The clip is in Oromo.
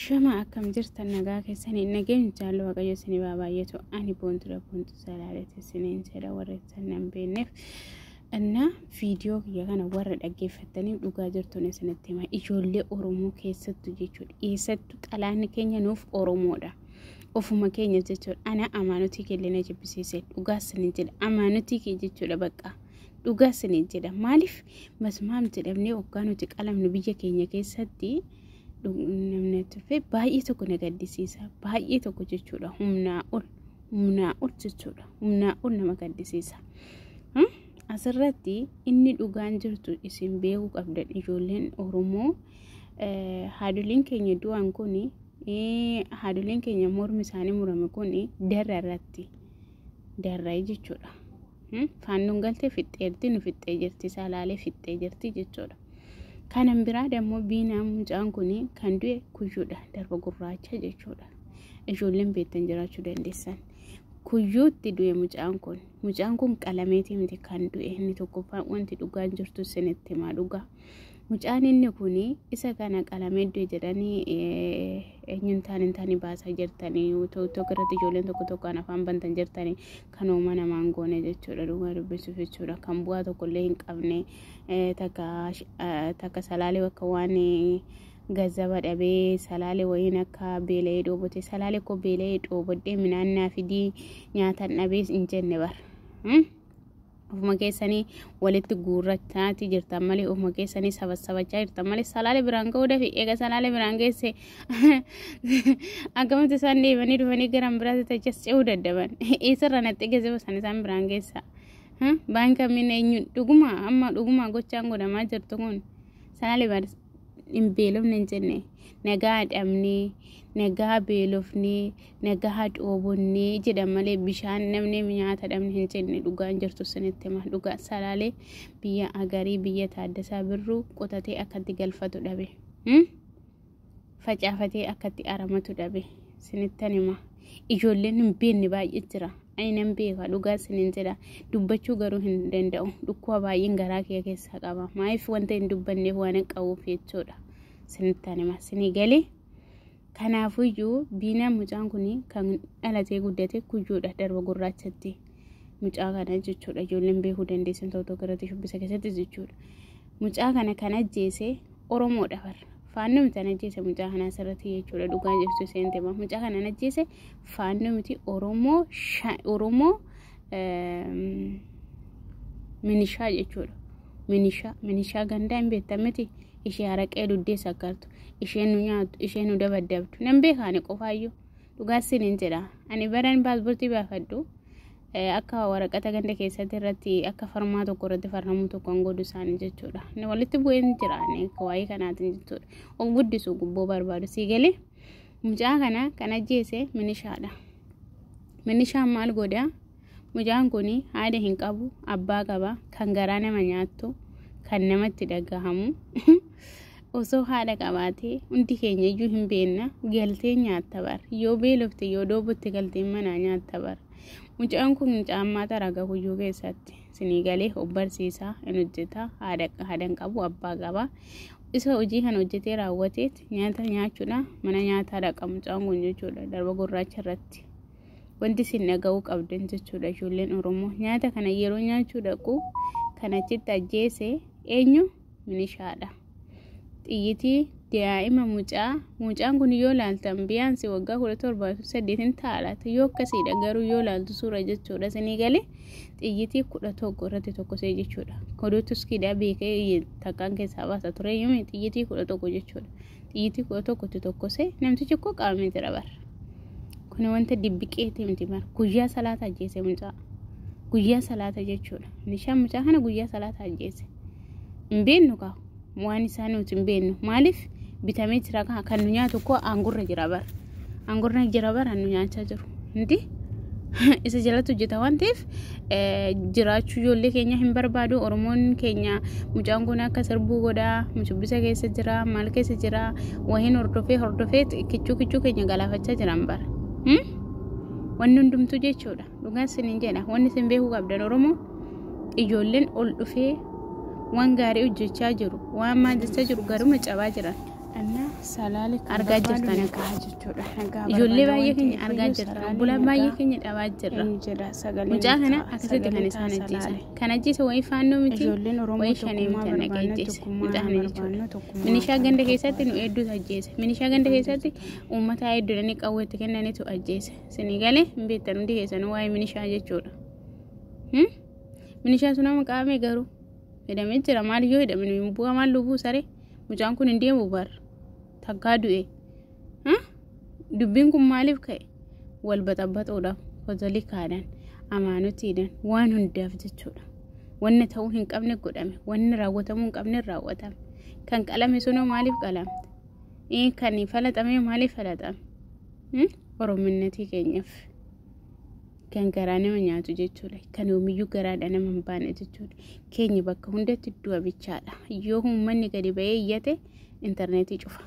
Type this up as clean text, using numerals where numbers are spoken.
Shama akkam jirtan nagaa keessanii nageen jaallu waaqayyo isinii baay'eetu ani boontu salaalete isiniin jedha warra sannan beekneef anna viidiyoo kiyya kana warra dhaggeeffatanii dhugaa jirtuun isinitti hima ijoollee Oromoo keessattu jechuudha eessattu xalaanni keenya nuuf Oromoodha ofuma keenya jechuudha ana amaanutii keellina jibbisiise dhugaa isiniin jedha amaanutii kee jechuudha bakka dhugaa isiniin jedha maaliif masmaam jedhamnee waggaa nuti qalamnu biyya keenya keessatti namni tufe baay'ee tokko nagaddisiisa baay'ee tokko jechuudha humnaa ol jechuudha humnaa ol nama gaddisiisa asirratti inni dhugaan jirtu isin beekuu qabdan ijoolleen Oromoo haadoliin keenya du'an kuni haadoliin keenya mormi isaanii murame kuni dararratti darraa jechuudha faannoon galtee fixxeerti nu fixxee jirti salaalee fixxee jirti jechuudha kanan biraa dammoo biinaa mucaan kuni kan du'e kuyyuudha darba gurraacha jechuudha ijoolleen beektan jiraachuu dandeessan kuyyuutti du'e mucaan kun qalameetii miti kan du'e inni tokkoffaan wanti dhugaan jirtu isinitti himaa dhugaa mucaan inni kuni isa kana qalamee du'e jedhanii eenyuun baasaa jirtanii tokko irratti ijoolleen tokko afaan bantan jirtanii kan uuma namaan goone jechuudha dhugaa dubbisuuf jechuudha kan bu'aa tokkollee hin qabne takka salaalee bakka waan gazaba dhabee salaalee wayiin akka beela'ee dhoobote salaalee ko beela'ee dhoobodhee minaannaa fidii nyaatan dhabee hin jenne bar ofuma keessanii walitti guurrachaati jirtan malee ofuma keessanii sabachaa jirtan malee salaalee biraan ga'uu dafi eega salaalee biraan geesse akkamatti isaan deebanii dhufanii garan biraatti tajas ce'uu daddaban eessarra natti geesse isaan biraan geessa baanka minna eenyuun dhuguma gochaan godhamaa jirtu kun salaalee bar hin beelofne hin jenne nagaa dhabnee nagaa beelofnee nagaa dhoobonnee jedhan malee bishaan namni nyaata dhabne hin jenne dhugaan jirtu isinitti hima dhugaa salaalee biyya agarii biyya Taaddasaa Birruu qotatee akkatti galfatu dhabe facaafatee akkatti aramatu dhabe isinitti hima ijoolleen hin beekne baay'ee jira ani nan beeka dhugaa isiniin jedha dubbachuu garuu hin danda'u dhukkuba baay'een garaa kee keessaa qaba maaliif wanta hin dubbanneef waan qabuuf jechuudha isinitti hima isinii galee kanaafuyyuu biinaa mucaan kun kan dhalatee guddate kuyyuudha darba gurraachatti mucaa kana jechuudha ijoolleen beekuu dandeessan tokko irratti shubbisa keessatti jechuudha mucaa kana kan ajjeese Oromoodha bar faannoo miti ajjeese mucaa kana asirratti jechuudha dhugaa jirtu seente mucaa kana ajjeese faannoo miti Oromoo minishaa jechuudha minishaa gandaan beektameti ishee haraqee duddee sakkartu isheen nu nyaattu isheen nu dabaddabtu nan beekaani qofaayyuu dhugaa isiniin jedha ani baran paaspoortii baafadhu akka waraqata ganda keessatti irratti akka farmaa tokko irratti farramuu tokko godhu isaanii jechuudha ni walitti bu'een jiraane waa'ee kanaatiin jechuudha of guddisu gubboo barbaadu sii galee mucaa kana kan ajjeese minishaadha minishaan maal godha mucaan kuni haadha hin qabu abbaa qaba kan garaa nama nyaattu kan namatti dhagahamu osoo haadha qabaatee hundi keenya iyyuu hin beekna galtee nyaatta bar yoo beelofte yoo dhoobotte galtee manaa nyaatta bar mucaan kun caammaa taraga kuyyuu keessatti isinii galee obbarsiisaa hin hojjeta haadhan qabu abbaa qaba isa hojii kan hojjetee raawwateet nyaata nyaachuudha mana nyaataa dhaqa mucaan kun jechuudha darba gurraacha irratti wanti isin dhaga'uu qabdan jechuudha ijoolleen Oromoo nyaata kana yeroo nyaachuu dhaqu kan achitti ajjeese eenyu minishaadha xiyyitii daa'ima mucaan kun yoo laaltan biyaansi waggaa 17 taalaata yoo akkasiidha garuu yoo laaltu suura jechuudha isinii galee xiyyitii 11 irratti tokkosee jechuudha kodootus kidaa beekee takkaan keessaa baasa ture yoomii xiyyitii 11 jechuudha xiyyitii 11 tokkosee namtichi koo qabamee jira bar kun wanta dibbiqeeti miti bar guyyaa salaata ajjeese mucaa guyyaa salaata jechuudha nishaan mucaa kana guyyaa salaata ajjeese hin beeknu kaa waan isaanii uti hin beeknu maaliif bitamee jira kan nu nyaatu koo aangurra jira bar nu nyaachaa jiru hindi isa jalatti hojjeta waan ta'eef jiraachuu ijoollee keenya hin barbaadu Oromoon keenya mucaan kun akka sirbuu godhaa shubbisa keessa jira maal keessa jira wahiin hordofee kichuu keenya galaafachaa jiran bar wanni hundumtuu jechuudha dhugaan isiniin jedha wanni isin beekuu qabdan Oromoo ijoolleen ol dhufee waan gaarii hojjechaa jiru waan maal jechaa jiru garuma cabaa jiran Anna salaale argaa jirtan jechuudha. Ijoollee baay'ee keenya argaa jirra. Bulaan baay'ee keenya dhabaa jirra. Mucaa kana akkasitti kan isaan ajjeesan. Kan ajjeese wayii faannoo miti wayii shanee miti naqee ajjeese. Mucaa kana jechuudha. Minishaa ganda keessatti nu hedduutu ajjeese. Minishaa ganda keessatti uummata hedduudhaan qawweetti kennanitu ajjeese. Isinii galee hin beektan hundi keessan waa'ee minishaa jechuudha. Minishaa sun amma qaamee garuu hidhamee jira. Maal yoo hidhamne bu'aa maal lubbuu saree mucaan kun hin deemu barra. Takkaa du'e dubbiin kun maaliif ka'e wal baxaxuudhaaf hoteelii kaadhaan amaanutiidhaan waan hundaaf jechuudha. Wanni ta'uu hin qabne godhame, wanni raawwatamuu hin qabne raawwatame. Kan qalame sunoo maaliif qalamte? Kan falaxame maaliif falaxame? Orominnatii keenyaaf kan garaa nama nyaatu jechuudha. Kan yoomiyyuu garaadha nama hin baane jechuudha. Keenya bakka hundatti du'a bichaadha. Yoo uummanni gadi ba'ee iyyate intarneetii cufa.